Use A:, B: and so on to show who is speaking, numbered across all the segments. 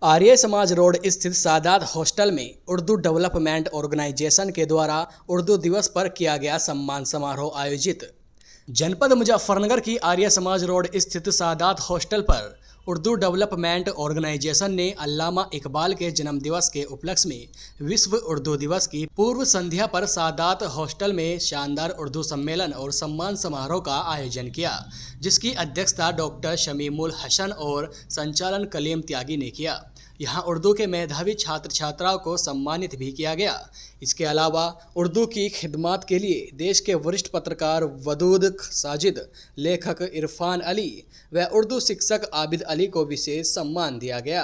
A: Arya Samaj road स्थित Sadat hostel में Urdu development organisation के द्वारा उर्दू दिवस पर किया गया सम्मान समारोह आयोजित। जनपद मुजफ्फरनगर की आर्य समाज रोड स्थित सादात हॉस्टल पर उर्दू डेवलपमेंट ऑर्गेनाइजेशन ने अल्लामा इकबाल के जन्मदिवस के उपलक्ष्य में विश्व उर्दू दिवस की पूर्व संध्या पर सादात हॉस्टल में शानदार उर्दू सम्मेलन और सम्मान समारोह का आयोजन किया, जिसकी अध्यक्षता डॉक्टर शमीमुल हसन और संचालन कलीम त्यागी ने किया। यहाँ उर्दू के मेधावी छात्र छात्राओं को सम्मानित भी किया गया। इसके अलावा उर्दू की खिदमत के लिए देश के वरिष्ठ पत्रकार वदूद साजिद, लेखक इरफान अली व उर्दू शिक्षक आबिद अली को विशेष सम्मान दिया गया।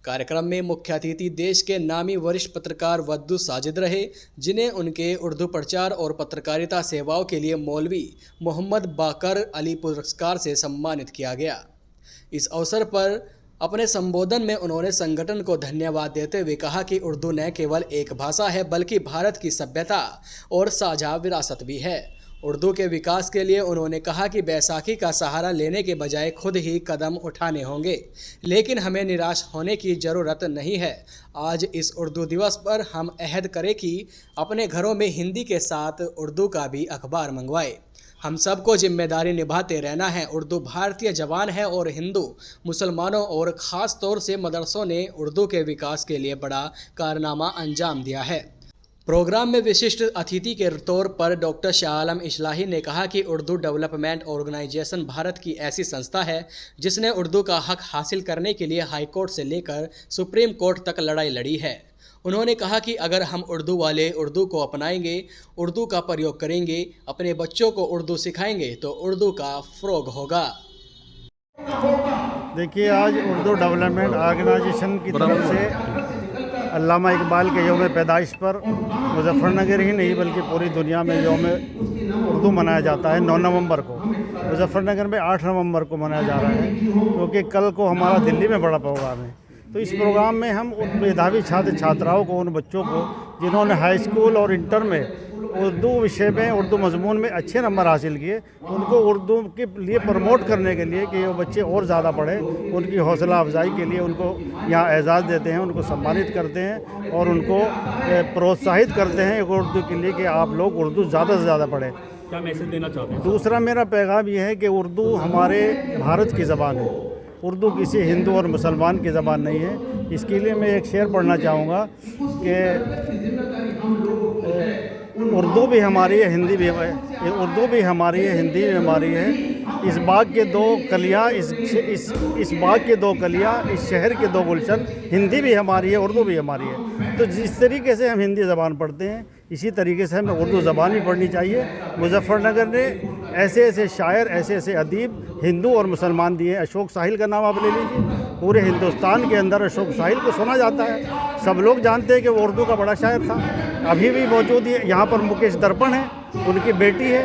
A: कार्यक्रम में मुख्य अतिथि देश के नामी वरिष्ठ पत्रकार वदूद साजिद रहे, जिन्हें उनके उर्दू प्रचार और पत्रकारिता सेवाओं के लिए मौलवी मोहम्मद बाकर अली पुरस्कार से सम्मानित किया गया। इस अवसर पर अपने संबोधन में उन्होंने संगठन को धन्यवाद देते हुए कहा कि उर्दू न केवल एक भाषा है बल्कि भारत की सभ्यता और साझा विरासत भी है। उर्दू के विकास के लिए उन्होंने कहा कि बैसाखी का सहारा लेने के बजाय खुद ही कदम उठाने होंगे, लेकिन हमें निराश होने की ज़रूरत नहीं है। आज इस उर्दू दिवस पर हम अहद करें कि अपने घरों में हिंदी के साथ उर्दू का भी अखबार मंगवाएं। हम सबको जिम्मेदारी निभाते रहना है। उर्दू भारतीय जबान है और हिंदू मुसलमानों और ख़ास तौर से मदरसों ने उर्दू के विकास के लिए बड़ा कारनामा अंजाम दिया है। प्रोग्राम में विशिष्ट अतिथि के तौर पर डॉक्टर शाह आलम इस्लाही ने कहा कि उर्दू डेवलपमेंट ऑर्गेनाइजेशन भारत की ऐसी संस्था है जिसने उर्दू का हक हासिल करने के लिए हाई कोर्ट से लेकर सुप्रीम कोर्ट तक लड़ाई लड़ी है। उन्होंने कहा कि अगर हम उर्दू वाले उर्दू को अपनाएंगे, उर्दू का प्रयोग करेंगे, अपने बच्चों को उर्दू सिखाएंगे तो उर्दू का फ़रोग़ होगा।
B: देखिए, आज उर्दू डेवलपमेंट ऑर्गेनाइजेशन की तरफ से अल्लामा इकबाल के यौम पैदाइश पर मुजफ्फरनगर ही नहीं बल्कि पूरी दुनिया में यौम उर्दू मनाया जाता है। 9 नवंबर को मुजफ्फरनगर में 8 नवंबर को मनाया जा रहा है, क्योंकि कल को हमारा दिल्ली में बड़ा प्रोग्राम है। तो इस प्रोग्राम में हम उन मेधावी छात्र छात्राओं को, उन बच्चों को जिन्होंने हाई स्कूल और इंटर में उर्दू विषय में, उर्दू मजमून में अच्छे नंबर हासिल किए, उनको उर्दू के लिए प्रमोट करने के लिए कि वो बच्चे और ज़्यादा पढ़ें, उनकी हौसला अफजाई के लिए उनको यहाँ एजाज़ देते हैं, उनको सम्मानित करते हैं और उनको प्रोत्साहित करते हैं उर्दू के लिए कि आप लोग उर्दू ज़्यादा से ज़्यादा पढ़ें।
C: क्या मैसेज देना चाहते हैं?
B: दूसरा मेरा पैगाम ये है कि उर्दू हमारे भारत की ज़बान है। उर्दू किसी हिंदू और मुसलमान की ज़बान नहीं है। इसके लिए मैं एक शेर पढ़ना चाहूँगा कि उर्दू भी हमारी है, हिंदी भी है। उर्दू भी हमारी है, हिंदी भी हमारी है। इस बाग के दो कलियाँ, इस बाग के दो कलियाँ, इस शहर के दो गुलशन। हिंदी भी हमारी है, उर्दू भी हमारी है। तो जिस तरीके से हम हिंदी ज़बान पढ़ते हैं, इसी तरीके से हमें उर्दू ज़बान भी पढ़नी चाहिए। मुजफ्फरनगर ने ऐसे ऐसे शायर, ऐसे ऐसे अदीब हिंदू और मुसलमान दिए। अशोक साहिल का नाम आप ले लीजिए, पूरे हिंदुस्तान के अंदर अशोक साहिल को सुना जाता है। सब लोग जानते हैं कि वो उर्दू का बड़ा शायर था, अभी भी मौजूद है। यहाँ पर मुकेश दर्पण है, उनकी बेटी है,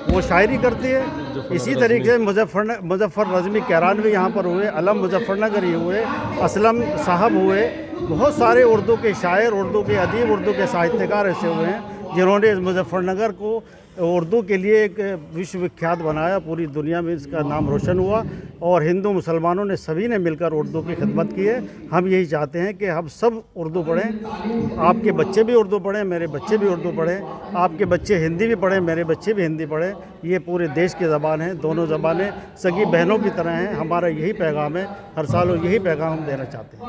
B: वो शायरी करती है। इसी तरीके से मुजफ्फर रज़मी कैरान भी यहाँ पर हुए, अलम मुजफ्फरनगर ही हुए, असलम साहब हुए। बहुत सारे उर्दू के शायर, उर्दू के अदीब, उर्दू के साहित्यकार ऐसे हुए हैं जिन्होंने इस मुजफ्फरनगर को उर्दू के लिए एक विश्वविख्यात बनाया। पूरी दुनिया में इसका नाम रोशन हुआ और हिंदू मुसलमानों ने सभी ने मिलकर उर्दू की खिदमत की है। हम यही चाहते हैं कि हम सब उर्दू पढ़ें। आपके बच्चे भी उर्दू पढ़ें, मेरे बच्चे भी उर्दू पढ़ें। आपके बच्चे हिंदी भी पढ़ें, मेरे बच्चे भी हिंदी पढ़ें। ये पूरे देश की ज़बान है, दोनों ज़बानें सगी बहनों की तरह हैं। हमारा यही पैगाम है, हर साल यही पैगाम हम देना चाहते हैं।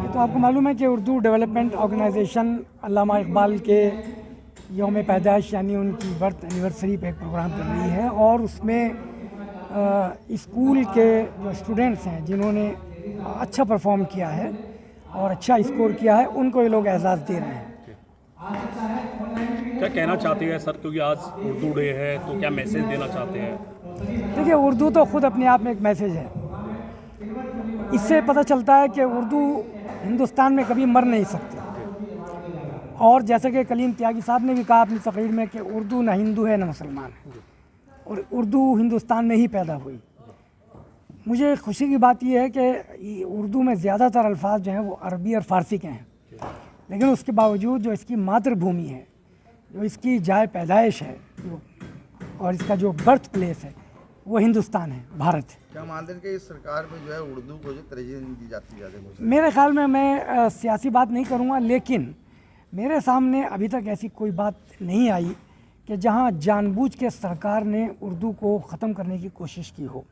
D: तो आपको मालूम है कि उर्दू डेवलपमेंट ऑर्गेनाइजेशन अल्लामा इकबाल के यौम पैदाइश यानी उनकी बर्थ एनिवर्सरी पे एक प्रोग्राम कर रही है, और उसमें स्कूल के जो स्टूडेंट्स हैं जिन्होंने अच्छा परफॉर्म किया है और अच्छा स्कोर किया है, उनको ये लोग एजाज़ दे रहे हैं।
C: क्या कहना चाहते हैं सर, क्योंकि आज उर्दू डे है, तो क्या मैसेज देना चाहते हैं?
D: देखिए, उर्दू तो खुद अपने आप में एक मैसेज है। इससे पता चलता है कि उर्दू हिंदुस्तान में कभी मर नहीं सकती। और जैसे कि कलीम त्यागी साहब ने भी कहा अपनी तकरीर में कि उर्दू ना हिंदू है ना मुसलमान है, और उर्दू हिंदुस्तान में ही पैदा हुई। मुझे खुशी की बात यह है कि उर्दू में ज़्यादातर अल्फाज जो हैं वो अरबी और फ़ारसी के हैं, लेकिन उसके बावजूद जो इसकी मातृभूमि है, जो इसकी जाए पैदाइश है, और इसका जो बर्थ प्लेस है, वो हिंदुस्तान है, भारत है।
E: क्या मानते हैं कि इस सरकार में जो है उर्दू को जो तरजीह नहीं दी जाती ज़्यादा?
D: मेरे ख्याल में मैं सियासी बात नहीं करूँगा, लेकिन मेरे सामने अभी तक ऐसी कोई बात नहीं आई कि जहाँ जानबूझ के सरकार ने उर्दू को ख़त्म करने की कोशिश की हो।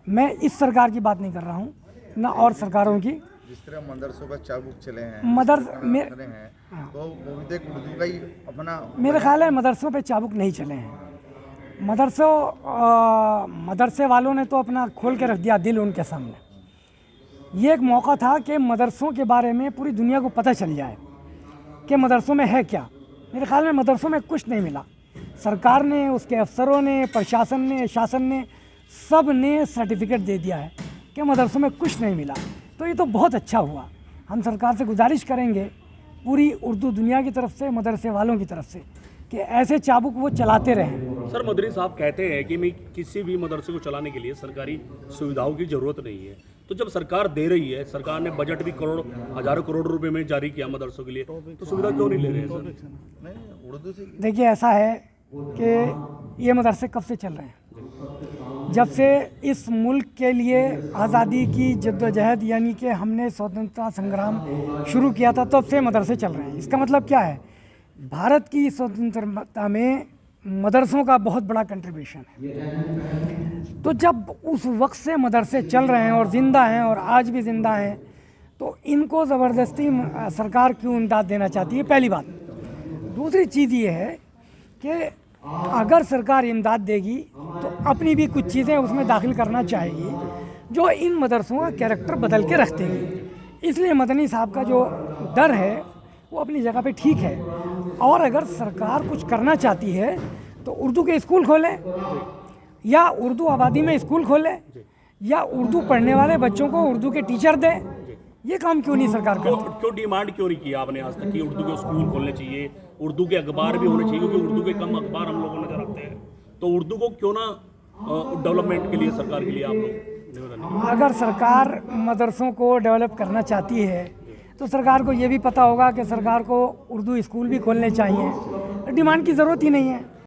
D: मैं इस सरकार की बात नहीं कर रहा हूँ, ना और सरकारों की।
E: जिस तरह मदरसों पर चाबुक चले हैं, हैं तो वो भी देख उर्दू का ही अपना।
D: मेरे ख्याल है मदरसों पे चाबुक नहीं चले हैं। मदरसे वालों ने तो अपना खोल के रख दिया दिल उनके सामने। ये एक मौका था कि मदरसों के बारे में पूरी दुनिया को पता चल जाए कि मदरसों में है क्या। मेरे ख्याल में मदरसों में कुछ नहीं मिला। सरकार ने, उसके अफसरों ने, प्रशासन ने, शासन ने, सब ने सर्टिफिकेट दे दिया है कि मदरसों में कुछ नहीं मिला। तो ये तो बहुत अच्छा हुआ। हम सरकार से गुजारिश करेंगे पूरी उर्दू दुनिया की तरफ से, मदरसे वालों की तरफ से, कि ऐसे चाबुक वो चलाते रहें।
C: सर, मदरी साहब कहते हैं कि मैं किसी भी मदरसे को चलाने के लिए सरकारी सुविधाओं की ज़रूरत नहीं है। तो जब सरकार दे रही है, सरकार ने बजट भी हजारों करोड़ रुपए में जारी किया मदरसों के लिए, तो सुविधा क्यों नहीं ले रहे हैं सर?
E: नहीं, उर्दू से
D: देखिए, ऐसा है कि ये मदरसे कब से चल रहे हैं? जब से इस मुल्क के लिए आज़ादी की जद्दोजहद, यानी कि हमने स्वतंत्रता संग्राम शुरू किया था, तब से मदरसे चल रहे हैं। इसका मतलब क्या है? भारत की स्वतंत्रता में मदरसों का बहुत बड़ा कंट्रीब्यूशन है। तो जब उस वक्त से मदरसे चल रहे हैं और ज़िंदा हैं और आज भी ज़िंदा हैं, तो इनको ज़बरदस्ती सरकार क्यों इमदाद देना चाहती है? पहली बात। दूसरी चीज़ ये है कि अगर सरकार इमदाद देगी तो अपनी भी कुछ चीज़ें उसमें दाखिल करना चाहेगी जो इन मदरसों का कैरेक्टर बदल के रख देंगी। इसलिए मदनी साहब का जो डर है वो अपनी जगह पे ठीक है। और अगर सरकार कुछ करना चाहती है तो उर्दू के स्कूल खोले, या उर्दू आबादी में स्कूल खोले, या उर्दू पढ़ने वाले बच्चों को उर्दू के टीचर दे। ये काम क्यों नहीं सरकार करती?
C: क्यों डिमांड क्यों नहीं किया आपने आज तक कि उर्दू के स्कूल खोलने चाहिए, उर्दू के अखबार भी होने चाहिए, क्योंकि उर्दू के कम अखबार हम लोगों नजर आते हैं। तो उर्दू को क्यों ना डेवलपमेंट के लिए, सरकार के लिए आप लोग?
D: अगर सरकार मदरसों को डेवलप करना चाहती है तो सरकार को ये भी पता होगा कि सरकार को उर्दू स्कूल भी खोलने चाहिए। डिमांड की ज़रूरत ही नहीं है।